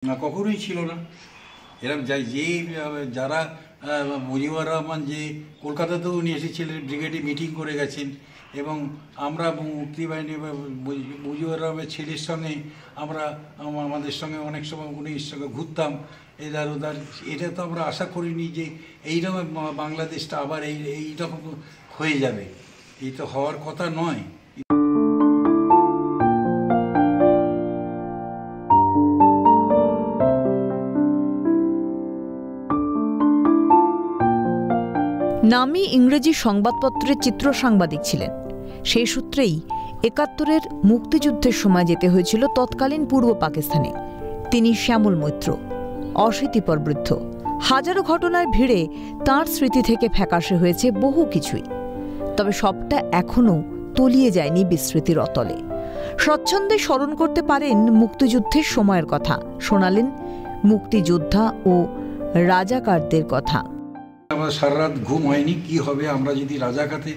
না, কখনোই ছিল না। এরকম যারা মুজিবুর রহমান যে কলকাতাতেও উনি এসেছিলেন, ব্রিগেডে মিটিং করে গেছেন, এবং আমরা মুক্তিবাহিনী মুজিবুর রহমানের ছেলের সঙ্গে আমাদের সঙ্গে অনেক সময় উনির সঙ্গে ঘুরতাম এধার ওধার। এটা তো আমরা আশা করিনি যে এইরকম বাংলাদেশটা আবার এইরকম হয়ে যাবে। এই তো হওয়ার কথা নয়। নামী ইংরেজি সংবাদপত্রের চিত্র সাংবাদিক ছিলেন। সেই সূত্রেই ৭১-এর মুক্তিযুদ্ধের সময় যেতে হয়েছিল তৎকালীন পূর্ব পাকিস্তানে। তিনি শ্যামল মৈত্র, অশীতিপর বৃদ্ধ। হাজারো ঘটনার ভিড়ে তাঁর স্মৃতি থেকে ফ্যাকাশে হয়েছে বহু কিছুই। তবে সবটা এখনও তলিয়ে যায়নি বিস্মৃতির অতলে। স্বচ্ছন্দে স্মরণ করতে পারেন মুক্তিযুদ্ধের সময়ের কথা, শোনালেন মুক্তিযোদ্ধা ও রাজাকারদের কথা। আমার সারা রাত ঘুম হয়নি। কি হবে আমরা যদি রাজাকাতে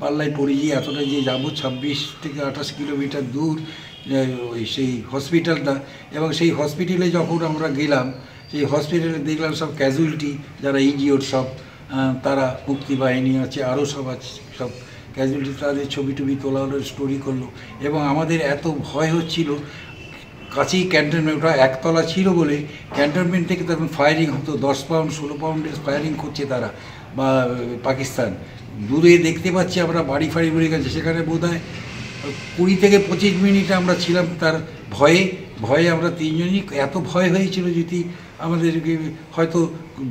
পাল্লায় পড়ে যাই, এতটা যে যাবো ২৬ থেকে ২৮ কিলোমিটার দূর সেই হসপিটালটা, এবং সেই হসপিটালে যখন আমরা গেলাম, সেই হসপিটালে দেখলাম সব ক্যাজুয়ালিটি, যারা ইনজিওর্ড সব, তারা মুক্তিবাহিনী আছে, আরও সব আছে, সব ক্যাজুয়ালিটি, তাদের ছবি টবি তোলা হলো, স্টোরি করলো। এবং আমাদের এত ভয় হচ্ছিল, কাছেই ক্যান্টনমেন্ট, ওটা একতলা ছিল বলে ক্যান্টনমেন্ট থেকে তখন ফায়ারিং হতো, ১০ পাউন্ড ১৬ পাউন্ডের ফায়ারিং করছে তারা, বা পাকিস্তান। দূরে দেখতে পাচ্ছি আমরা বাড়ি ফাড়ি বেড়ে গেছে, সেখানে বোধ হয় ২০ থেকে ২৫ মিনিট আমরা ছিলাম তার ভয়ে আমরা তিনজনই। এত ভয় হয়েছিল, যদি আমাদেরকে হয়তো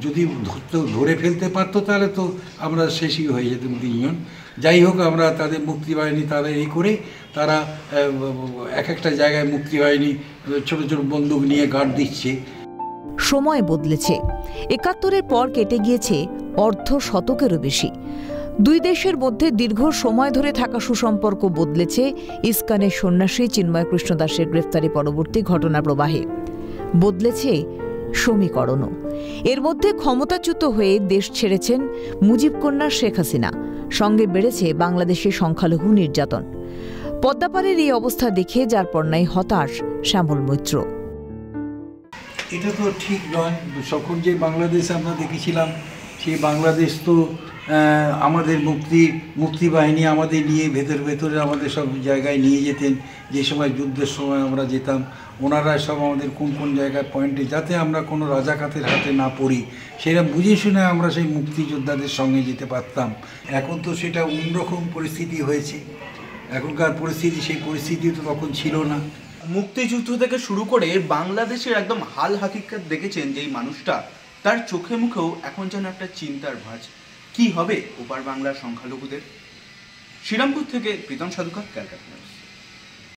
যদি ধরে ফেলতে পারতো তাহলে তো আমরা শেষই হয়ে যেতাম তিনজন। যাই হোক, আমরা তাদের মুক্তিবাহিনী তাদের করে তারা এক একটা জায়গায় মুক্তিবাহিনী ছোট ছোট বন্দুক নিয়ে গার্ড দিচ্ছে। সময় বদলেছে। ৭১-এর পর কেটে গিয়েছে অর্ধ শতকেরও বেশি। দুই দেশের মধ্যে দীর্ঘ সময় ধরে থাকা সুসম্পর্ক বদলেছে ইস্কনের সন্ন্যাসী চিন্ময় কৃষ্ণ দাসের গ্রেফতারি পরবর্তী ঘটনা প্রবাহে। বদলেছে সমীকরণও। এর মধ্যে ক্ষমতাচ্যুত হয়ে দেশ ছেড়েছেন মুজিব কন্যা শেখ হাসিনা। সঙ্গে বেড়েছে বাংলাদেশের সংখ্যালঘু নির্যাতন। পদ্মাপাড়ের এই অবস্থা দেখে যার পর নাই হতাশ শ্যামল মৈত্র। এটা তো ঠিক নয়। তখন যে বাংলাদেশ আমরা দেখেছিলাম, সেই বাংলাদেশ তো আমাদের মুক্তিবাহিনী আমাদের নিয়ে ভেতরে আমাদের সব জায়গায় নিয়ে যেতেন। যে সময় যুদ্ধের সময় আমরা যেতাম, ওনারা সব আমাদের কোন জায়গায় পয়েন্টে, যাতে আমরা কোনো রাজাকাতের হাতে না পড়ি, সেটা বুঝে শুনে আমরা সেই মুক্তিযোদ্ধাদের সঙ্গে যেতে পারতাম। এখন তো সেটা অন্যরকম পরিস্থিতি হয়েছে। এখনকার পরিস্থিতি সেই পরিস্থিতি তো তখন ছিল না। মুক্তিযুদ্ধ থেকে শুরু করে বাংলাদেশের একদম হাল হাকিকত দেখেছেন যেই মানুষটা, তার চোখে মুখেও এখন যেন একটা চিন্তার ভাঁজ। কি হবে ওপার বাংলার সংখ্যালঘুদের? শ্রীরামপুর থেকে প্রীতম সাধুকা, ক্যালকাটা।